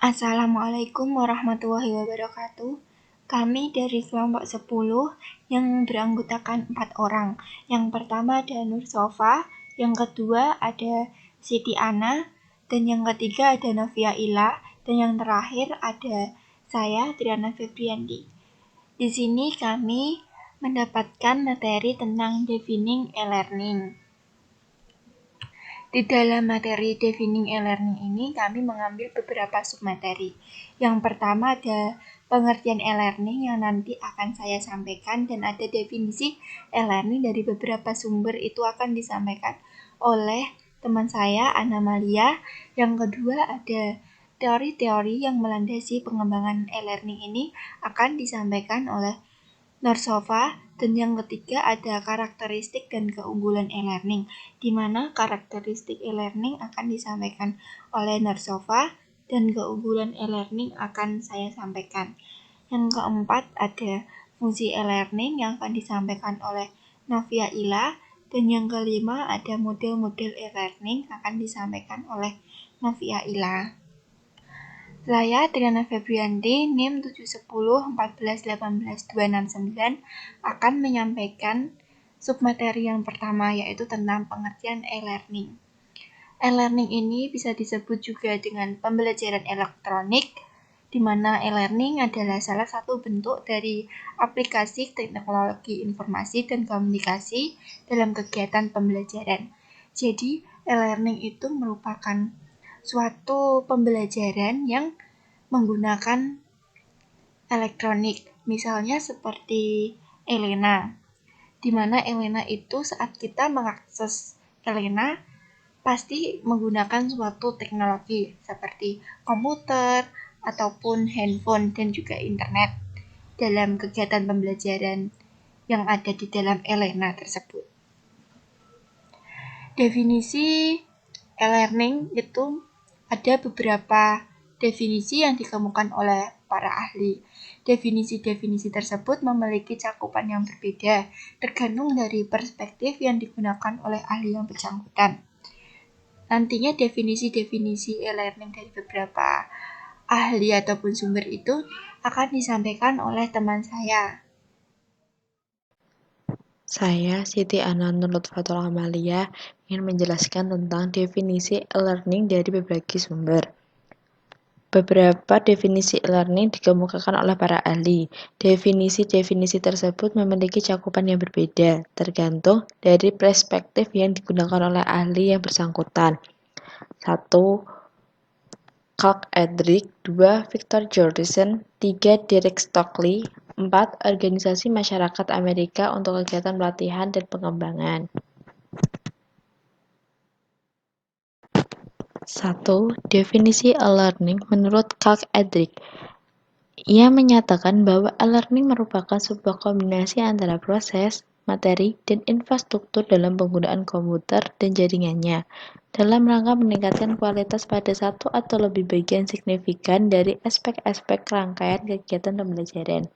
Assalamualaikum warahmatullahi wabarakatuh. Kami dari kelompok 10 yang beranggotakan 4 orang. Yang pertama ada Nur Sofa, yang kedua ada Siti Ana, dan yang ketiga ada Novia Ila, dan yang terakhir ada saya, Triana Febriandi. Di sini kami mendapatkan materi tentang defining e-learning. Di dalam materi defining e-learning ini, kami mengambil beberapa submateri. Yang pertama ada pengertian e-learning yang nanti akan saya sampaikan, dan ada definisi e-learning dari beberapa sumber itu akan disampaikan oleh teman saya, Anna Malia. Yang kedua ada teori-teori yang melandasi pengembangan e-learning ini akan disampaikan oleh Nur Sofa, dan yang ketiga ada karakteristik dan keunggulan e-learning, di mana karakteristik e-learning akan disampaikan oleh Nur Sofa dan keunggulan e-learning akan saya sampaikan. Yang keempat ada fungsi e-learning yang akan disampaikan oleh Novia Ila, dan yang kelima ada model-model e-learning akan disampaikan oleh Novia Ila. Saya, Triana Febriandi, NIM 71014186269, akan menyampaikan submateri yang pertama, yaitu tentang pengertian e-learning. E-learning ini bisa disebut juga dengan pembelajaran elektronik, di mana e-learning adalah salah satu bentuk dari aplikasi teknologi informasi dan komunikasi dalam kegiatan pembelajaran. Jadi, e-learning itu merupakan suatu pembelajaran yang menggunakan elektronik, misalnya seperti Elena, di mana Elena itu saat kita mengakses Elena pasti menggunakan suatu teknologi seperti komputer ataupun handphone dan juga internet dalam kegiatan pembelajaran yang ada di dalam Elena tersebut. Definisi e-learning itu ada beberapa definisi yang dikemukakan oleh para ahli. Definisi-definisi tersebut memiliki cakupan yang berbeda, tergantung dari perspektif yang digunakan oleh ahli yang bersangkutan. Nantinya definisi-definisi e-learning dari beberapa ahli ataupun sumber itu akan disampaikan oleh teman saya. Saya, Siti Ana Nur Lutfatul Amalia, ingin menjelaskan tentang definisi e-learning dari berbagai sumber. Beberapa definisi e-learning dikemukakan oleh para ahli. Definisi-definisi tersebut memiliki cakupan yang berbeda, tergantung dari perspektif yang digunakan oleh ahli yang bersangkutan. 1. Kirkpatrick, 2. Victor Jorgensen, 3. Derek Stockley, 4. Organisasi Masyarakat Amerika untuk Kegiatan Pelatihan dan Pengembangan. 1. Definisi e-learning menurut Kirkpatrick. Ia menyatakan bahwa e-learning merupakan sebuah kombinasi antara proses, materi, dan infrastruktur dalam penggunaan komputer dan jaringannya, dalam rangka meningkatkan kualitas pada satu atau lebih bagian signifikan dari aspek-aspek rangkaian kegiatan pembelajaran.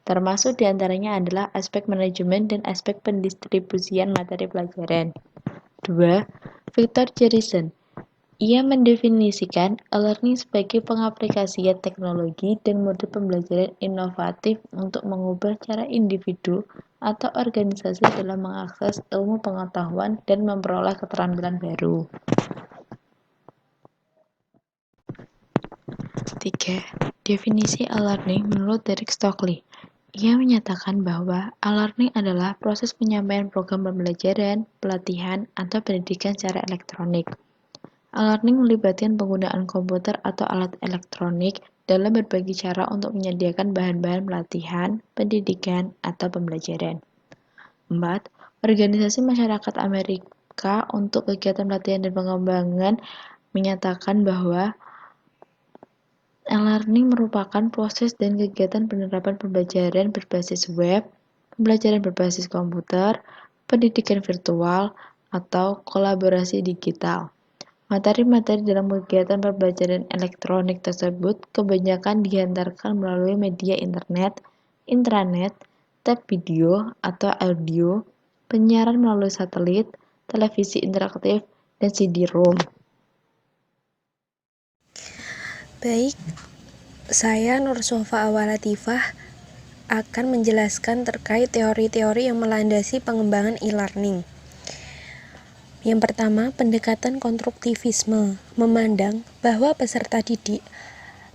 Termasuk diantaranya adalah aspek manajemen dan aspek pendistribusian materi pelajaran. 2. Victor Jorgensen. Ia mendefinisikan e-learning sebagai pengaplikasian teknologi dan mode pembelajaran inovatif untuk mengubah cara individu atau organisasi dalam mengakses ilmu pengetahuan dan memperoleh keterampilan baru. 3. Definisi e-learning menurut Derek Stockley. Ia menyatakan bahwa e-learning adalah proses penyampaian program pembelajaran, pelatihan, atau pendidikan secara elektronik. E-learning melibatkan penggunaan komputer atau alat elektronik dalam berbagai cara untuk menyediakan bahan-bahan pelatihan, pendidikan, atau pembelajaran. 4. Organisasi Masyarakat Amerika untuk Kegiatan Pelatihan dan Pengembangan menyatakan bahwa e-learning merupakan proses dan kegiatan penerapan pembelajaran berbasis web, pembelajaran berbasis komputer, pendidikan virtual, atau kolaborasi digital. Materi-materi dalam kegiatan pembelajaran elektronik tersebut kebanyakan dihantarkan melalui media internet, intranet, tab video atau audio, penyiaran melalui satelit, televisi interaktif, dan CD-ROM. Baik, saya Nursofa Awalatifah akan menjelaskan terkait teori-teori yang melandasi pengembangan e-learning. Yang pertama, pendekatan konstruktivisme memandang bahwa peserta didik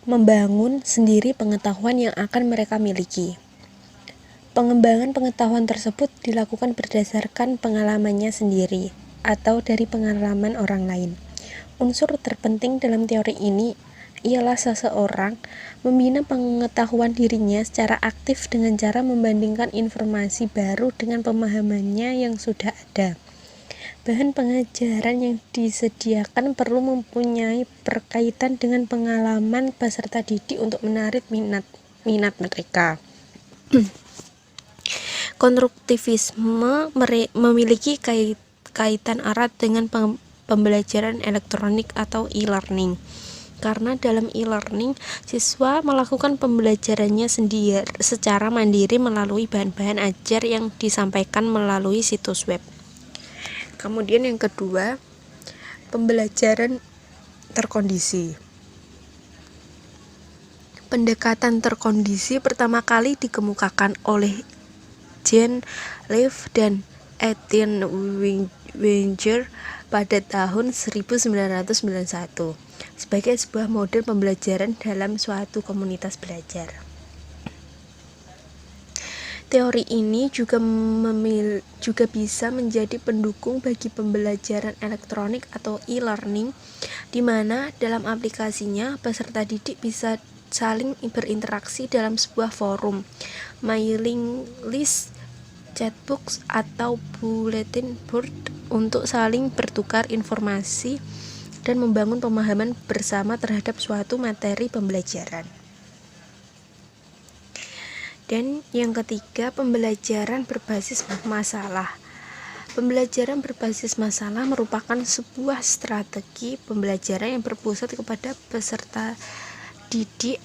membangun sendiri pengetahuan yang akan mereka miliki. Pengembangan pengetahuan tersebut dilakukan berdasarkan pengalamannya sendiri atau dari pengalaman orang lain. Unsur terpenting dalam teori ini ialah seseorang membina pengetahuan dirinya secara aktif dengan cara membandingkan informasi baru dengan pemahamannya yang sudah ada. Bahan pengajaran yang disediakan perlu mempunyai berkaitan dengan pengalaman peserta didik untuk menarik minat mereka. Konstruktivisme memiliki kaitan erat dengan pembelajaran elektronik atau e-learning. Karena dalam e-learning, siswa melakukan pembelajarannya sendiri secara mandiri melalui bahan-bahan ajar yang disampaikan melalui situs web. Kemudian yang kedua, pembelajaran terkondisi. Pendekatan terkondisi pertama kali dikemukakan oleh Jean Leaf dan Etienne Wenger pada tahun 1991 sebagai sebuah model pembelajaran dalam suatu komunitas belajar. Teori ini juga bisa menjadi pendukung bagi pembelajaran elektronik atau e-learning, di mana dalam aplikasinya peserta didik bisa saling berinteraksi dalam sebuah forum, mailing list, chatbox, atau bulletin board untuk saling bertukar informasi dan membangun pemahaman bersama terhadap suatu materi pembelajaran. Dan yang ketiga, pembelajaran berbasis masalah. Pembelajaran berbasis masalah merupakan sebuah strategi pembelajaran yang berpusat kepada peserta didik,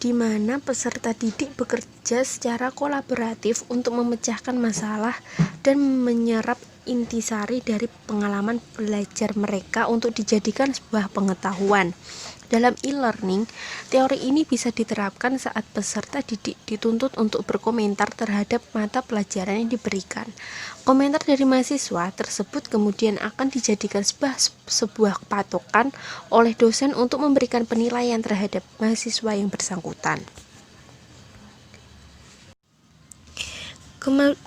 di mana peserta didik bekerja secara kolaboratif untuk memecahkan masalah dan menyerap intisari dari pengalaman belajar mereka untuk dijadikan sebuah pengetahuan. Dalam e-learning, teori ini bisa diterapkan saat peserta didik dituntut untuk berkomentar terhadap mata pelajaran yang diberikan. Komentar dari mahasiswa tersebut kemudian akan dijadikan sebuah patokan oleh dosen untuk memberikan penilaian terhadap mahasiswa yang bersangkutan.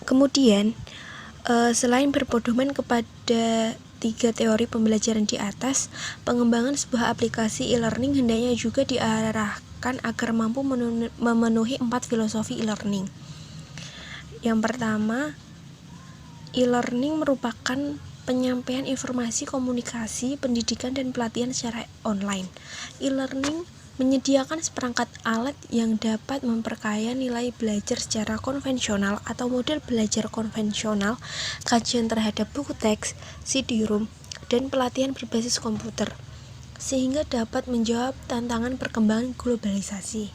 Kemudian, selain berpedoman kepada 3 teori pembelajaran di atas, pengembangan sebuah aplikasi e-learning hendaknya juga diarahkan agar mampu memenuhi 4 filosofi e-learning. Yang pertama, e-learning merupakan penyampaian informasi, komunikasi, pendidikan, dan pelatihan secara online. E-learning menyediakan seperangkat alat yang dapat memperkaya nilai belajar secara konvensional atau model belajar konvensional, kajian terhadap buku teks, CD-ROM, dan pelatihan berbasis komputer, sehingga dapat menjawab tantangan perkembangan globalisasi.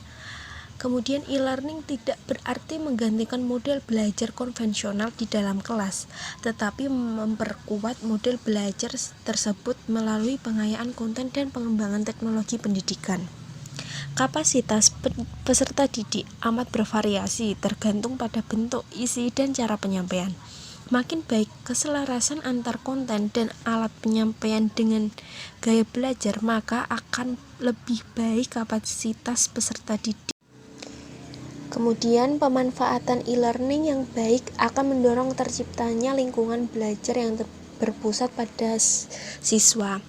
Kemudian e-learning tidak berarti menggantikan model belajar konvensional di dalam kelas, tetapi memperkuat model belajar tersebut melalui pengayaan konten dan pengembangan teknologi pendidikan. Kapasitas peserta didik amat bervariasi tergantung pada bentuk, isi, dan cara penyampaian. Makin baik keselarasan antar konten dan alat penyampaian dengan gaya belajar, maka akan lebih baik kapasitas peserta didik. Kemudian, pemanfaatan e-learning yang baik akan mendorong terciptanya lingkungan belajar yang berpusat pada siswa.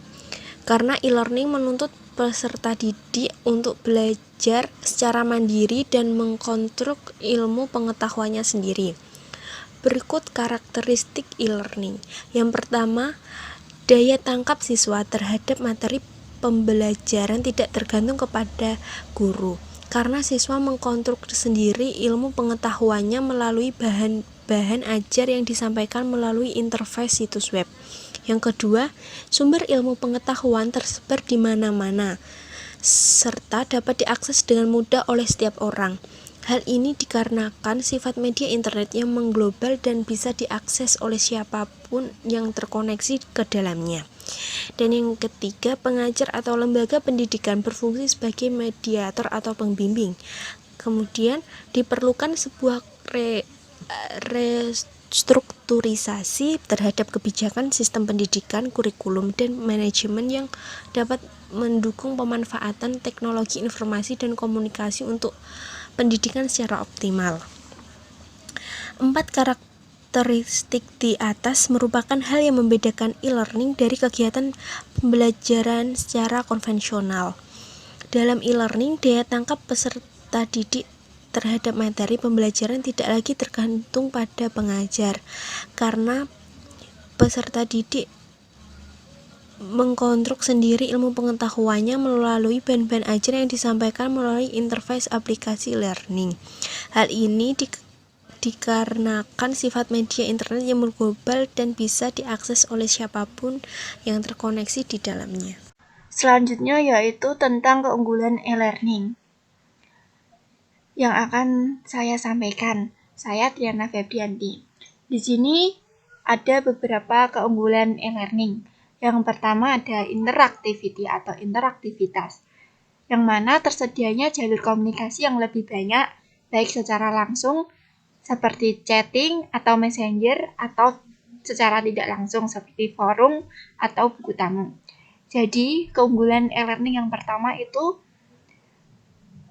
Karena e-learning menuntut peserta didik untuk belajar secara mandiri dan mengkonstruk ilmu pengetahuannya sendiri. Berikut karakteristik e-learning. Yang pertama, daya tangkap siswa terhadap materi pembelajaran tidak tergantung kepada guru, karena siswa mengkonstruk sendiri ilmu pengetahuannya melalui bahan ajar yang disampaikan melalui interface situs web. Yang kedua, sumber ilmu pengetahuan tersebar di mana-mana, serta dapat diakses dengan mudah oleh setiap orang. Hal ini dikarenakan sifat media internet yang mengglobal dan bisa diakses oleh siapapun yang terkoneksi ke dalamnya. Dan yang ketiga, pengajar atau lembaga pendidikan berfungsi sebagai mediator atau pembimbing. Kemudian diperlukan sebuah restrukturisasi terhadap kebijakan sistem pendidikan, kurikulum, dan manajemen yang dapat mendukung pemanfaatan teknologi informasi dan komunikasi untuk pendidikan secara optimal. 4 karakteristik di atas merupakan hal yang membedakan e-learning dari kegiatan pembelajaran secara konvensional. Dalam e-learning, daya tangkap peserta didik terhadap materi pembelajaran tidak lagi tergantung pada pengajar, karena peserta didik mengkonstruk sendiri ilmu pengetahuannya melalui bahan-bahan ajar yang disampaikan melalui interface aplikasi learning. Hal ini dikarenakan sifat media internet yang global dan bisa diakses oleh siapapun yang terkoneksi di dalamnya. Selanjutnya yaitu tentang keunggulan e-learning yang akan saya sampaikan. Saya Triana Febrianti. Di sini ada beberapa keunggulan e-learning. Yang pertama ada interactivity atau interaktivitas, yang mana tersedianya jalur komunikasi yang lebih banyak, baik secara langsung seperti chatting atau messenger, atau secara tidak langsung seperti forum atau buku tamu. Jadi keunggulan e-learning yang pertama itu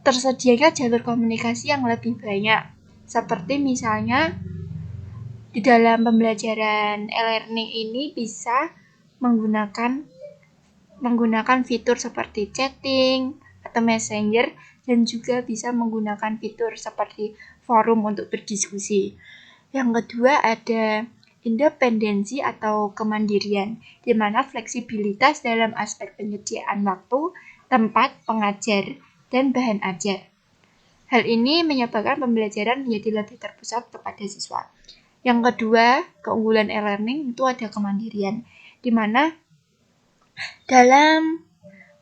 tersedianya jalur komunikasi yang lebih banyak, seperti misalnya di dalam pembelajaran e-learning ini bisa menggunakan fitur seperti chatting atau messenger, dan juga bisa menggunakan fitur seperti forum untuk berdiskusi. Yang kedua ada independensi atau kemandirian, di mana fleksibilitas dalam aspek penyediaan waktu, tempat, pengajar, dan bahan ajar. Hal ini menyebabkan pembelajaran menjadi lebih terpusat kepada siswa. Yang kedua, keunggulan e-learning itu ada kemandirian, di mana dalam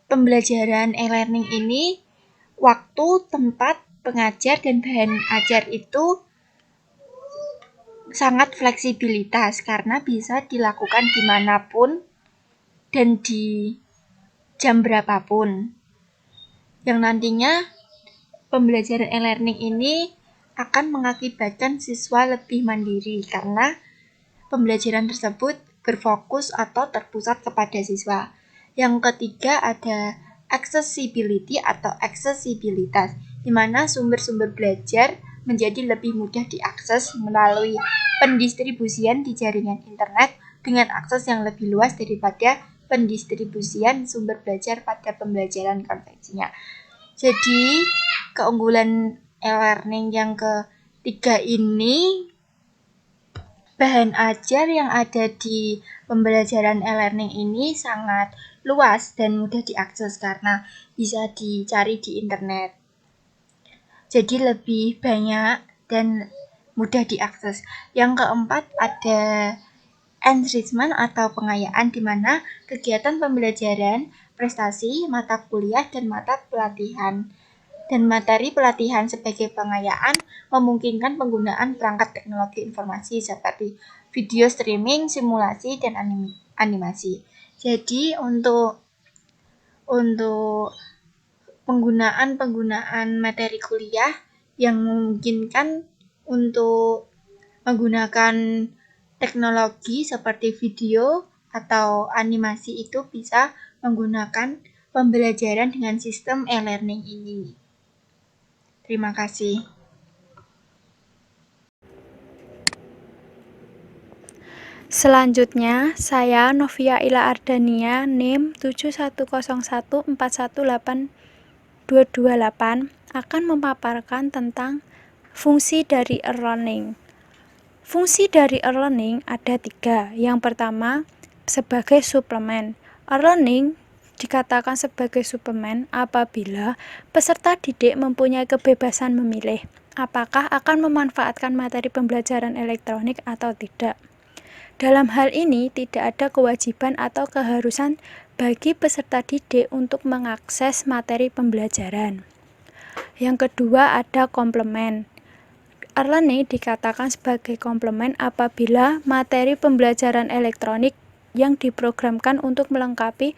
pembelajaran e-learning ini waktu, tempat, pengajar, dan bahan ajar itu sangat fleksibilitas karena bisa dilakukan dimanapun dan di jam berapapun. Yang nantinya pembelajaran e-learning ini akan mengakibatkan siswa lebih mandiri karena pembelajaran tersebut berfokus atau terpusat kepada siswa. Yang ketiga ada accessibility atau aksesibilitas, di mana sumber-sumber belajar menjadi lebih mudah diakses melalui pendistribusian di jaringan internet dengan akses yang lebih luas daripada pendistribusian sumber belajar pada pembelajaran konvensinya. Jadi keunggulan e-learning yang ketiga ini, bahan ajar yang ada di pembelajaran e-learning ini sangat luas dan mudah diakses karena bisa dicari di internet. Jadi lebih banyak dan mudah diakses. Yang keempat ada enrichment atau pengayaan, di mana kegiatan pembelajaran, prestasi, mata kuliah, dan mata pelatihan dan materi pelatihan sebagai pengayaan memungkinkan penggunaan perangkat teknologi informasi seperti video streaming, simulasi, dan animasi. Jadi untuk penggunaan materi kuliah yang memungkinkan untuk menggunakan teknologi seperti video atau animasi itu bisa menggunakan pembelajaran dengan sistem e-learning ini. Terima kasih. Selanjutnya, saya Novia Ila Ardania, NIM 7101418228 akan memaparkan tentang fungsi dari e-learning. Fungsi dari e-learning ada 3. Yang pertama, sebagai suplemen. E-learning dikatakan sebagai suplemen apabila peserta didik mempunyai kebebasan memilih apakah akan memanfaatkan materi pembelajaran elektronik atau tidak. Dalam hal ini, tidak ada kewajiban atau keharusan bagi peserta didik untuk mengakses materi pembelajaran. Yang kedua, ada komplement. E-learning dikatakan sebagai komplement apabila materi pembelajaran elektronik yang diprogramkan untuk melengkapi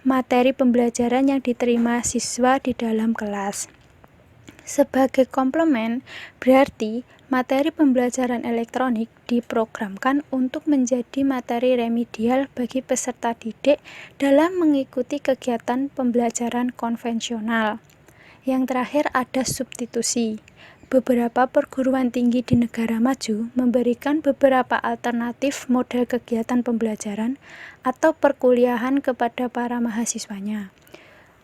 materi pembelajaran yang diterima siswa di dalam kelas. Sebagai komplement, berarti materi pembelajaran elektronik diprogramkan untuk menjadi materi remedial bagi peserta didik dalam mengikuti kegiatan pembelajaran konvensional. Yang terakhir ada substitusi. Beberapa perguruan tinggi di negara maju memberikan beberapa alternatif model kegiatan pembelajaran atau perkuliahan kepada para mahasiswanya.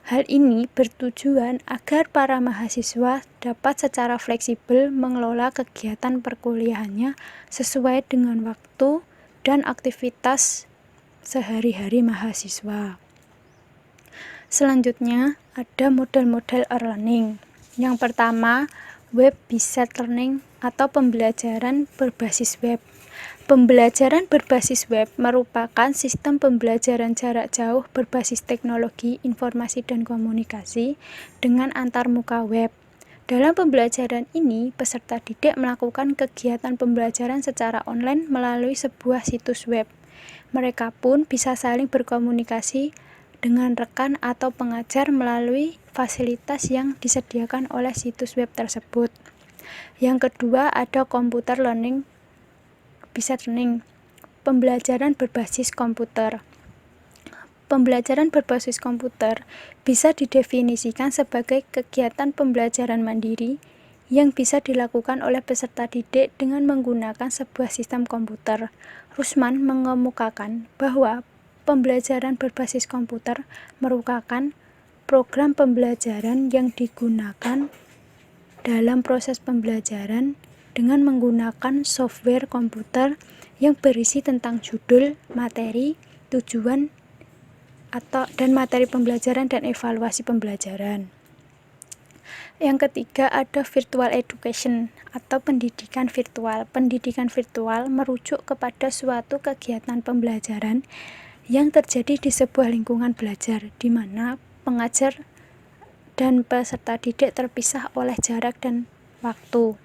Hal ini bertujuan agar para mahasiswa dapat secara fleksibel mengelola kegiatan perkuliahannya sesuai dengan waktu dan aktivitas sehari-hari mahasiswa. Selanjutnya, ada model-model e-learning. Yang pertama, web-based learning atau pembelajaran berbasis web. Pembelajaran berbasis web merupakan sistem pembelajaran jarak jauh berbasis teknologi informasi dan komunikasi dengan antarmuka web. Dalam pembelajaran ini, peserta didik melakukan kegiatan pembelajaran secara online melalui sebuah situs web. Mereka pun bisa saling berkomunikasi dengan rekan atau pengajar melalui fasilitas yang disediakan oleh situs web tersebut. Yang kedua, ada computer learning, based learning, pembelajaran berbasis komputer. Pembelajaran berbasis komputer bisa didefinisikan sebagai kegiatan pembelajaran mandiri yang bisa dilakukan oleh peserta didik dengan menggunakan sebuah sistem komputer. Rusman mengemukakan bahwa pembelajaran berbasis komputer merupakan program pembelajaran yang digunakan dalam proses pembelajaran dengan menggunakan software komputer yang berisi tentang judul, materi, tujuan, dan materi pembelajaran dan evaluasi pembelajaran. Yang ketiga ada virtual education atau pendidikan virtual. Pendidikan virtual merujuk kepada suatu kegiatan pembelajaran yang terjadi di sebuah lingkungan belajar, di mana pengajar dan peserta didik terpisah oleh jarak dan waktu.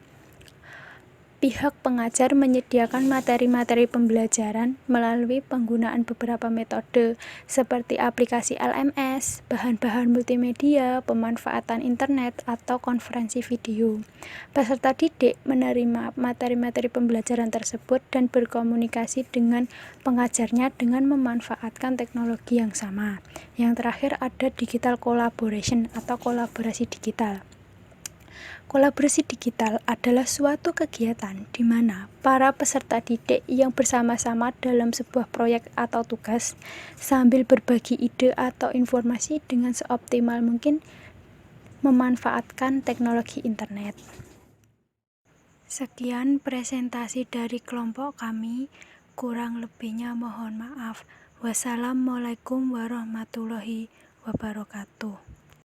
Pihak pengajar menyediakan materi-materi pembelajaran melalui penggunaan beberapa metode seperti aplikasi LMS, bahan-bahan multimedia, pemanfaatan internet, atau konferensi video. Peserta didik menerima materi-materi pembelajaran tersebut dan berkomunikasi dengan pengajarnya dengan memanfaatkan teknologi yang sama. Yang terakhir ada digital collaboration atau kolaborasi digital. Kolaborasi digital adalah suatu kegiatan di mana para peserta didik yang bersama-sama dalam sebuah proyek atau tugas sambil berbagi ide atau informasi dengan seoptimal mungkin memanfaatkan teknologi internet. Sekian presentasi dari kelompok kami, kurang lebihnya mohon maaf. Wassalamualaikum warahmatullahi wabarakatuh.